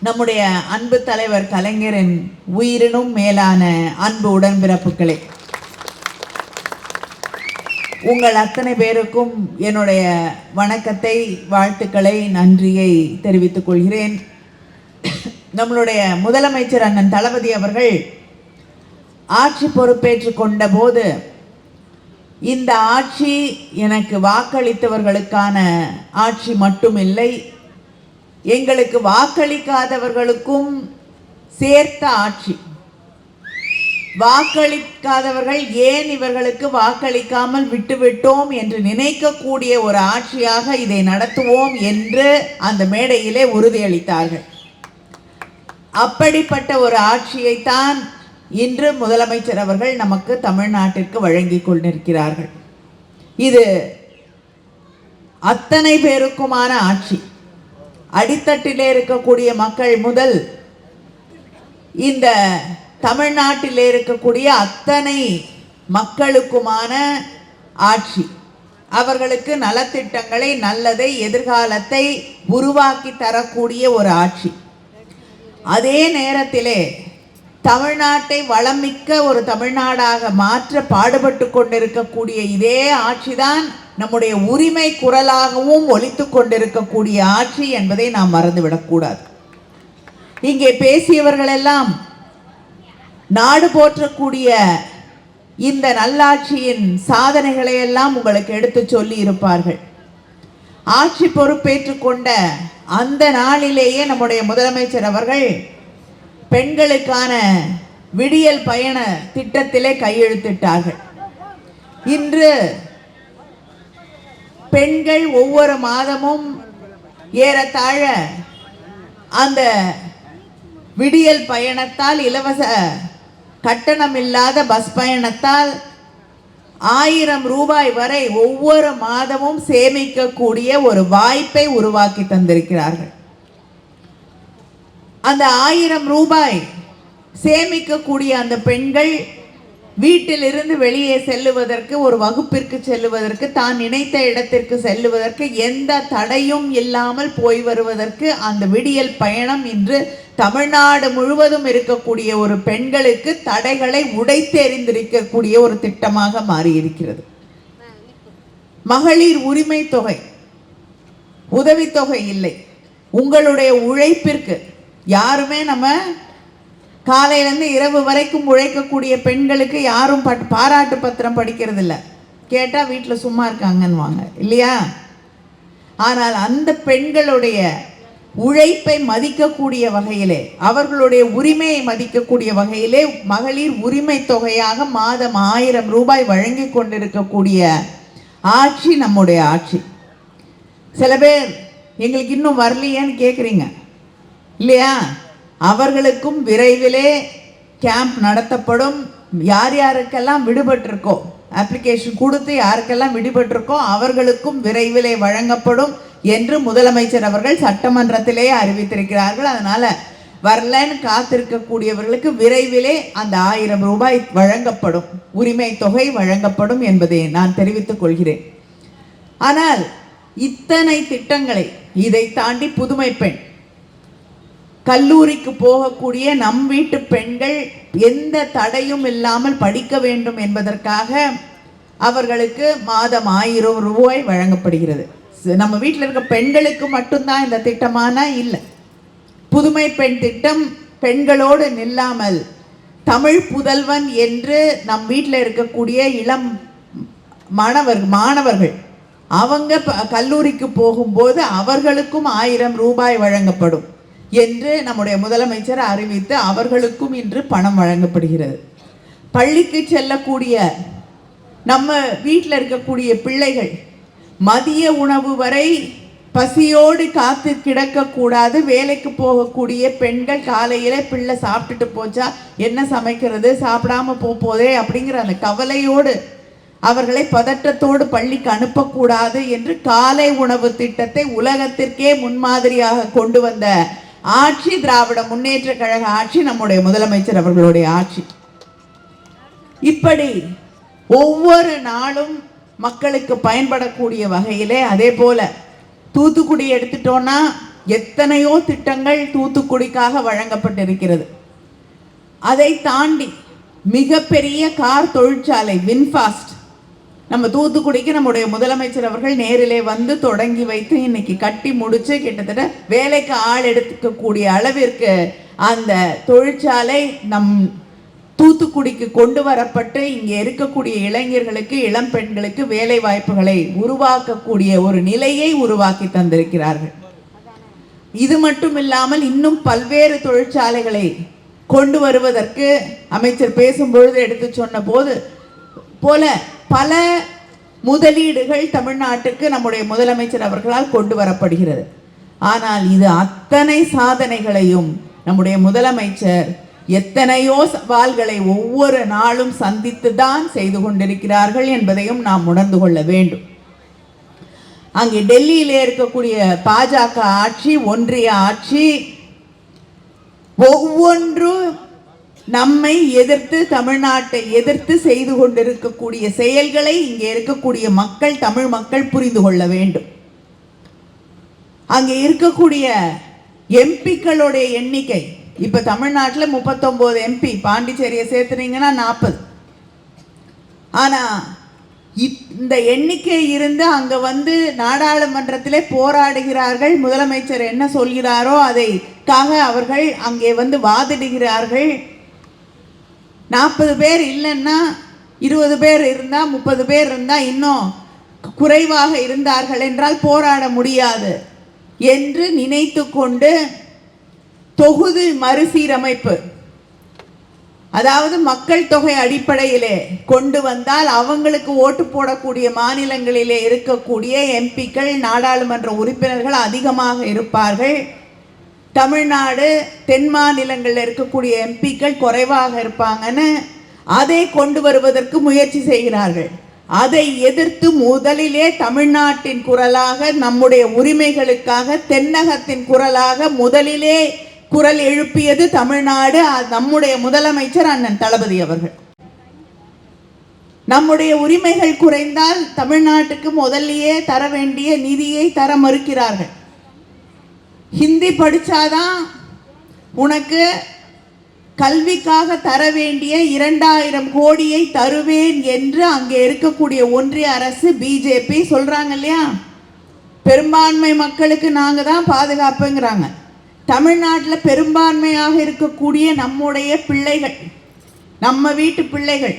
நம்முடைய அன்பு தலைவர் கலைஞரின் உயிரினும் மேலான அன்பு உடன்பிறப்புகளே, உங்கள் அத்தனை பேருக்கும் என்னுடைய வணக்கத்தை, வாழ்த்துக்களை, நன்றியை தெரிவித்துக் கொள்கிறேன். நம்மளுடைய முதலமைச்சர் அண்ணன் தளபதி அவர்கள் ஆட்சி பொறுப்பேற்று கொண்ட போது, இந்த ஆட்சி எனக்கு வாக்களித்தவர்களுக்கான ஆட்சி மட்டுமில்லை, எங்களுக்கு வாக்களிக்காதவர்களுக்கும் சேர்த்த ஆட்சி. வாக்களிக்காதவர்கள் ஏன் இவர்களுக்கு வாக்களிக்காமல் விட்டுவிட்டோம் என்று நினைக்கக்கூடிய ஒரு ஆட்சியாக இதை நடத்துவோம் என்று அந்த மேடையிலே உறுதியளித்தார்கள். அப்படிப்பட்ட ஒரு ஆட்சியைத்தான் இன்று முதலமைச்சர் அவர்கள் நமக்கு தமிழ்நாட்டிற்கு வழங்கி கொண்டிருக்கிறார்கள். இது அத்தனை பேருக்குமான ஆட்சி. அடித்தட்டிலே இருக்கக்கூடிய மக்கள் முதல் இந்த தமிழ்நாட்டிலே இருக்கக்கூடிய அத்தனை மக்களுக்குமான ஆட்சி. அவர்களுக்கு நலத்திட்டங்களை, நல்லதை, எதிர்காலத்தை உருவாக்கி தரக்கூடிய ஒரு ஆட்சி. அதே நேரத்திலே தமிழ்நாட்டை வளமிக்க ஒரு தமிழ்நாடாக மாற்ற பாடுபட்டு கொண்டிருக்கக்கூடிய இதே ஆட்சிதான் நம்முடைய உரிமை குரலாகவும் ஒலித்து கொண்டிருக்கக்கூடிய ஆட்சி என்பதை நாம் மறந்துவிடக்கூடாது. இங்கே பேசியவர்கள் எல்லாம் நாடு போற்றக்கூடிய இந்த நல்லாட்சியின் சாதனைகளை எல்லாம் உங்களுக்கு எடுத்து சொல்லி இருப்பார்கள். ஆட்சி பொறுப்பேற்று கொண்ட அந்த நாளிலேயே நம்முடைய முதலமைச்சர் அவர்கள் பெண்களுக்கான விடியல் பயண திட்டத்திலே கையெழுத்திட்டார்கள். இன்று பெண்கள் ஒவ்வொரு மாதமும் ஏறத்தாழ அந்த விடியல் பயணத்தால், இலவச கட்டணம் இல்லாத பஸ் பயணத்தால் 1000 ரூபாய் வரை ஒவ்வொரு மாதமும் சேமிக்கக்கூடிய ஒரு வாய்ப்பை உருவாக்கி தந்திருக்கிறார்கள். அந்த 1000 ரூபாய் சேமிக்கக்கூடிய அந்த பெண்கள் வீட்டிலிருந்து வெளியே செல்லுவதற்கு, ஒரு வகுப்பிற்கு செல்லுவதற்கு, தான் நினைத்த இடத்திற்கு செல்லுவதற்கு எந்த தடையும் இல்லாமல் போய் வருவதற்கு அந்த விடியல் பயணம் இன்று தமிழ்நாடு முழுவதும் இருக்கக்கூடிய ஒரு பெண்களுக்கு தடைகளை உடைத்தெறிந்திருக்கக்கூடிய ஒரு திட்டமாக மாறியிருக்கிறது. மகளிர் உரிமை தொகை, உதவித்தொகை இல்லை, உங்களுடைய உழைப்பிற்கு. யாருமே நம்ம காலையிலேருந்து இரவு வரைக்கும் உழைக்கக்கூடிய பெண்களுக்கு யாரும் பாராட்டு பத்திரம் படிக்கிறது இல்லை. கேட்டால் வீட்டில் சும்மா இருக்காங்கன்னுவாங்க இல்லையா? ஆனால் அந்த பெண்களுடைய உழைப்பை மதிக்கக்கூடிய வகையிலே, அவர்களுடைய உரிமையை மதிக்கக்கூடிய வகையிலே மகளிர் உரிமை தொகையாக மாதம் 1000 ரூபாய் வழங்கி கொண்டிருக்கக்கூடிய ஆட்சி நம்முடைய ஆட்சி. சில பேர் எங்களுக்கு இன்னும் வரலையேன்னு கேட்குறீங்க இல்லையா? அவர்களுக்கும் விரைவிலே கேம்ப் நடத்தப்படும். யார் யாருக்கெல்லாம் விடுபட்டிருக்கோ, அப்ளிகேஷன் கொடுத்து யாருக்கெல்லாம் விடுபட்டிருக்கோ அவர்களுக்கும் விரைவிலே வழங்கப்படும் என்று முதலமைச்சர் அவர்கள் சட்டமன்றத்திலே அறிவித்திருக்கிறார்கள். அதனால வரலன்னு காத்திருக்கக்கூடியவர்களுக்கு விரைவிலே அந்த 1000 ரூபாய் வழங்கப்படும், உரிமை தொகை வழங்கப்படும் என்பதை நான் தெரிவித்துக் கொள்கிறேன். ஆனால் இத்தனை திட்டங்களை, இதை தாண்டி புதுமை பெண், கல்லூரிக்கு போகக்கூடிய நம் வீட்டு பெண்கள் எந்த தடையும் இல்லாமல் படிக்க வேண்டும் என்பதற்காக அவர்களுக்கு மாதம் 1000 ரூபாய் வழங்கப்படுகிறது. நம்ம வீட்டில் இருக்க பெண்களுக்கு மட்டும்தான் இந்த திட்டமான இல்லை. புதுமை பெண் திட்டம் பெண்களோடு நில்லாமல் தமிழ் புதல்வன் என்று நம் வீட்டில் இருக்கக்கூடிய இளம் மாணவர்கள் அவங்க கல்லூரிக்கு போகும்போது அவர்களுக்கும் 1000 ரூபாய் வழங்கப்படும் என்று நம்முடைய முதலமைச்சர் அறிவித்து அவர்களுக்கும் இன்று பணம் வழங்கப்படுகிறது. பள்ளிக்கு செல்லக்கூடிய நம்ம வீட்டில் இருக்கக்கூடிய பிள்ளைகள் மதிய உணவு வரை பசியோடு காத்து கிடக்கக்கூடாது. வேலைக்கு போகக்கூடிய பெண்கள் காலையில பிள்ளை சாப்பிட்டுட்டு போச்சா என்ன சமைக்கிறது, சாப்பிடாம போதே அப்படிங்கிற அந்த கவலையோடு அவர்களை பதற்றத்தோடு பள்ளிக்கு அனுப்பக்கூடாது என்று காலை உணவு திட்டத்தை உலகத்திற்கே முன்மாதிரியாக கொண்டு வந்த ஆட்சி திராவிட முன்னேற்ற கழக ஆட்சி, நம்முடைய முதலமைச்சர் அவர்களுடைய ஆட்சி. இப்படி ஒவ்வொரு நாளும் மக்களுக்கு பயன்படக்கூடிய வகையிலே, அதே போல தூத்துக்குடி எடுத்துட்டோன்னா எத்தனையோ திட்டங்கள் தூத்துக்குடிக்காக வழங்கப்பட்டிருக்கிறது. அதை தாண்டி மிகப்பெரிய கார் தொழிற்சாலை வின்ஃபாஸ்ட் நம்ம தூத்துக்குடிக்கு நம்முடைய முதலமைச்சர் அவர்கள் நேரிலே வந்து தொடங்கி வைத்து இன்னைக்கு கட்டி முடிச்சு கிட்டத்தட்ட வேலைக்கு ஆள் எடுத்துக்கக்கூடிய அளவிற்கு அந்த தொழிற்சாலை நம் தூத்துக்குடிக்கு கொண்டு வரப்பட்டு இங்கே இருக்கக்கூடிய இளைஞர்களுக்கு, இளம் பெண்களுக்கு வேலை வாய்ப்புகளை உருவாக்கக்கூடிய ஒரு நிலையை உருவாக்கி தந்திருக்கிறார்கள். இது மட்டும் இல்லாமல் இன்னும் பல்வேறு தொழிற்சாலைகளை கொண்டு வருவதற்கு அமைச்சர் பேசும்பொழுது எடுத்து சொன்ன போல பல முதலீடுகள் தமிழ்நாட்டுக்கு நம்முடைய முதலமைச்சர் அவர்களால் கொண்டு வரப்படுகிறது. ஆனால் இது அத்தனை சாதனைகளையும் நம்முடைய முதலமைச்சர் எத்தனையோ சவால்களை ஒவ்வொரு நாளும் சந்தித்து தான் செய்து கொண்டிருக்கிறார்கள் என்பதையும் நாம் உணர்ந்து கொள்ள வேண்டும். அங்கே டெல்லியிலே இருக்கக்கூடிய பாஜக ஆட்சி, ஒன்றிய ஆட்சி ஒவ்வொன்றும் நம்மை எதிர்த்து, தமிழ்நாட்டை எதிர்த்து செய்து கொண்டிருக்கக்கூடிய செயல்களை இங்கே இருக்கக்கூடிய மக்கள், தமிழ் மக்கள் புரிந்து கொள்ள வேண்டும். அங்கே இருக்கக்கூடிய எம்பிக்களுடைய எண்ணிக்கை இப்ப தமிழ்நாட்டில் 39 எம்பி, பாண்டிச்சேரியை சேர்த்துனீங்கன்னா 40. ஆனா இந்த எண்ணிக்கை இருந்து அங்க வந்து நாடாளுமன்றத்திலே போராடுகிறார்கள். முதலமைச்சர் என்ன சொல்கிறாரோ அதைக்காக அவர்கள் அங்கே வந்து வாதிடுகிறார்கள். 40 பேர் இல்லைன்னா 20 பேர் இருந்தா, 30 பேர் இருந்தா, இன்னும் குறைவாக இருந்தார்கள் என்றால் போராட முடியாது என்று நினைத்து கொண்டு தொகுதி மறுசீரமைப்பு, அதாவது மக்கள் தொகை அடிப்படையிலே கொண்டு வந்தால் அவங்களுக்கு ஓட்டு போடக்கூடிய மாநிலங்களிலே இருக்கக்கூடிய எம்பிக்கள், நாடாளுமன்ற உறுப்பினர்கள் அதிகமாக இருப்பார்கள். தமிழ்நாடு, தென் மாநிலங்களில் இருக்கக்கூடிய எம்பிக்கள் குறைவாக இருப்பாங்கன்னு அதை கொண்டு வருவதற்கு முயற்சி செய்கிறார்கள். அதை எதிர்த்து முதலிலே தமிழ்நாட்டின் குரலாக, நம்முடைய உரிமைகளுக்காக, தென்னகத்தின் குரலாக முதலிலே குரல் எழுப்பியது தமிழ்நாடு, நம்முடைய முதலமைச்சர் அண்ணன் தளபதி அவர்கள். நம்முடைய உரிமைகள் குறைந்தால் தமிழ்நாட்டுக்கு முதலியே தர வேண்டிய நிதியை தர மறுக்கிறார்கள். ஹிந்தி படிச்சாதான் உனக்கு கல்விக்காக தர வேண்டிய 2000 கோடியை தருவேன் என்று அங்கே இருக்கக்கூடிய ஒன்றிய அரசு, பிஜேபி சொல்றாங்க இல்லையா. பெரும்பான்மை மக்களுக்கு நாங்க தான் பாதுகாப்புங்கிறாங்க. தமிழ்நாட்டில் பெரும்பான்மையாக இருக்கக்கூடிய நம்முடைய பிள்ளைகள், நம்ம வீட்டு பிள்ளைகள்,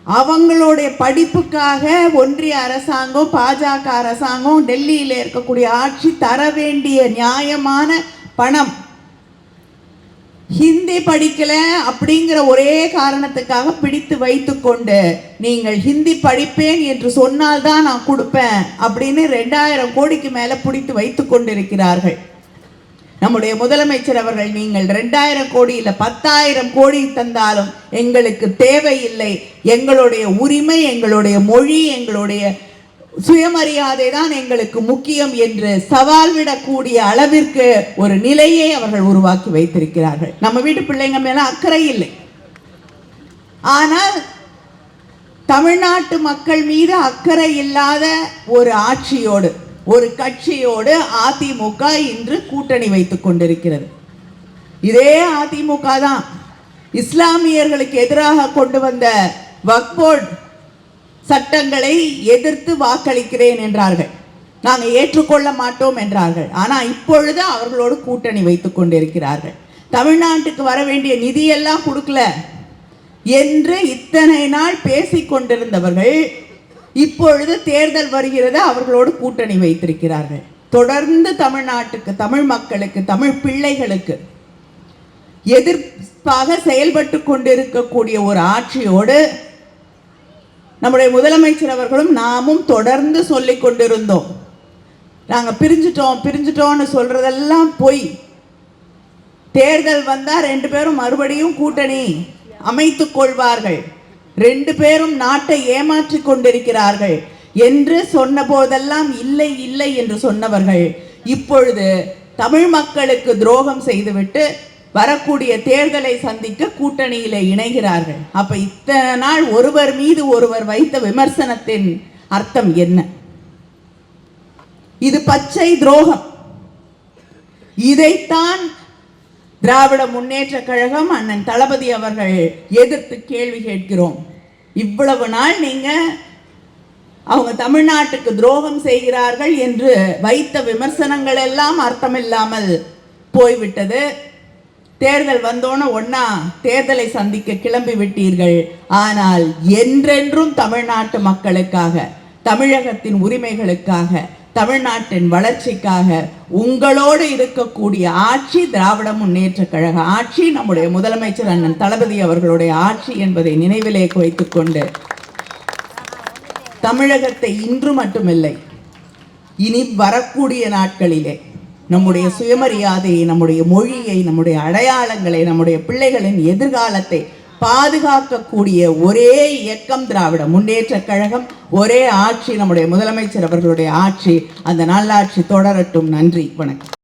அவங்களுடைய படிப்புக்காக ஒன்றிய அரசாங்கம், பாஜக அரசாங்கம், டெல்லியில் இருக்கக்கூடிய ஆட்சி தர வேண்டிய நியாயமான பணம். ஹிந்தி படிக்கல அப்படிங்கிற ஒரே காரணத்துக்காக பிடித்து வைத்து கொண்டு நீங்கள் ஹிந்தி படிப்பேன் என்று சொன்னால்தான் நான் கொடுப்பேன் அப்படின்னு 2000 கோடிக்கு மேல பிடித்து வைத்து கொண்டிருக்கிறார்கள். நம்முடைய முதலமைச்சர் அவர்கள், நீங்கள் 2000 கோடி இல்லை 10,000 கோடி தந்தாலும் எங்களுக்கு தேவையில்லை, எங்களுடைய உரிமை, எங்களுடைய மொழி, எங்களுடைய சுயமரியாதை தான் எங்களுக்கு முக்கியம் என்று சவால் விடக்கூடிய அளவிற்கு ஒரு நிலையை அவர்கள் உருவாக்கி வைத்திருக்கிறார்கள். நம்ம வீட்டு பிள்ளைங்க மேல அக்கறை இல்லை, ஆனால் தமிழ்நாட்டு மக்கள் மீது அக்கறை இல்லாத ஒரு ஆட்சியோடு, ஒரு கட்சியோடு அதிமுக இன்று கூட்டணி வைத்துக் கொண்டிருக்கிறது. இதே அதிமுக தான் இஸ்லாமியர்களுக்கு எதிராக கொண்டு வந்த வக்ஃப் போர்டு சட்டங்களை எதிர்த்து வாக்களிக்கிறேன் என்றார்கள், நாங்கள் ஏற்றுக்கொள்ள மாட்டோம் என்றார்கள். ஆனால் இப்பொழுது அவர்களோடு கூட்டணி வைத்துக் கொண்டிருக்கிறார்கள். தமிழ்நாட்டுக்கு வர வேண்டிய நிதியெல்லாம் கொடுக்கல என்று இத்தனை நாள் பேசிக் கொண்டிருந்தவர்கள் இப்பொழுது தேர்தல் வருகிறது, அவர்களோடு கூட்டணி வைத்திருக்கிறார்கள். தொடர்ந்து தமிழ்நாட்டுக்கு, தமிழ் மக்களுக்கு, தமிழ் பிள்ளைகளுக்கு எதிர்ப்பாக செயல்பட்டு கொண்டிருக்கக்கூடிய ஒரு ஆட்சியோடு நம்முடைய முதலமைச்சர் அவர்களும் நாமும் தொடர்ந்து சொல்லிக் கொண்டிருந்தோம். நாங்கள் பிரிஞ்சிட்டோம்னு சொல்றதெல்லாம் பொய். தேர்தல் வந்தா 2 பேரும் மறுபடியும் கூட்டணி அமைத்துக் கொள்வார்கள், 2 பேரும் நாட்டை ஏமாற்றிக் கொண்டிருக்கிறார்கள் என்று சொன்ன போதெல்லாம் இல்லை இல்லை என்று சொன்னவர்கள் இப்பொழுது தமிழ் மக்களுக்கு துரோகம் செய்துவிட்டு வரக்கூடிய தேர்தலை சந்திக்க கூட்டணியில இணைகிறார்கள். அப்ப இத்தனை நாள் ஒருவர் மீது ஒருவர் வைத்த விமர்சனத்தின் அர்த்தம் என்ன? இது பச்சை துரோகம். இதைத்தான் திராவிட முன்னேற்ற கழகம் அண்ணன் தளபதி அவர்கள் எதிர்த்து கேள்வி கேட்கிறோம். இவ்வளவு நாள் நீங்க அவங்க தமிழ்நாட்டுக்கு துரோகம் செய்கிறார்கள் என்று வைத்த விமர்சனங்கள் எல்லாம் அர்த்தமில்லாமல் போய்விட்டது. தேர்தல் வந்தோன்னு ஒன்னா தேர்தலை சந்திக்க கிளம்பி விட்டீர்கள். ஆனால் என்றென்றும் தமிழ்நாட்டு மக்களுக்காக, தமிழகத்தின் உரிமைகளுக்காக, தமிழ்நாட்டின் வளர்ச்சிக்காக உங்களோடு இருக்கக்கூடிய ஆட்சி திராவிட முன்னேற்ற கழக ஆட்சி, நம்முடைய முதலமைச்சர் அண்ணன் தளபதி அவர்களுடைய ஆட்சி என்பதை நினைவிலே வைத்துக் கொண்டு தமிழகத்தை இன்று மட்டுமில்லை, இனி வரக்கூடிய நாட்களிலே நம்முடைய சுயமரியாதையை, நம்முடைய மொழியை, நம்முடைய அடையாளங்களை, நம்முடைய பிள்ளைகளின் எதிர்காலத்தை பாதுகாக்கக்கூடிய ஒரே இயக்கம் திராவிட முன்னேற்ற கழகம், ஒரே ஆட்சி நம்முடைய முதலமைச்சர் அவர்களுடைய ஆட்சி. அந்த நல்லாட்சி தொடரட்டும். நன்றி, வணக்கம்.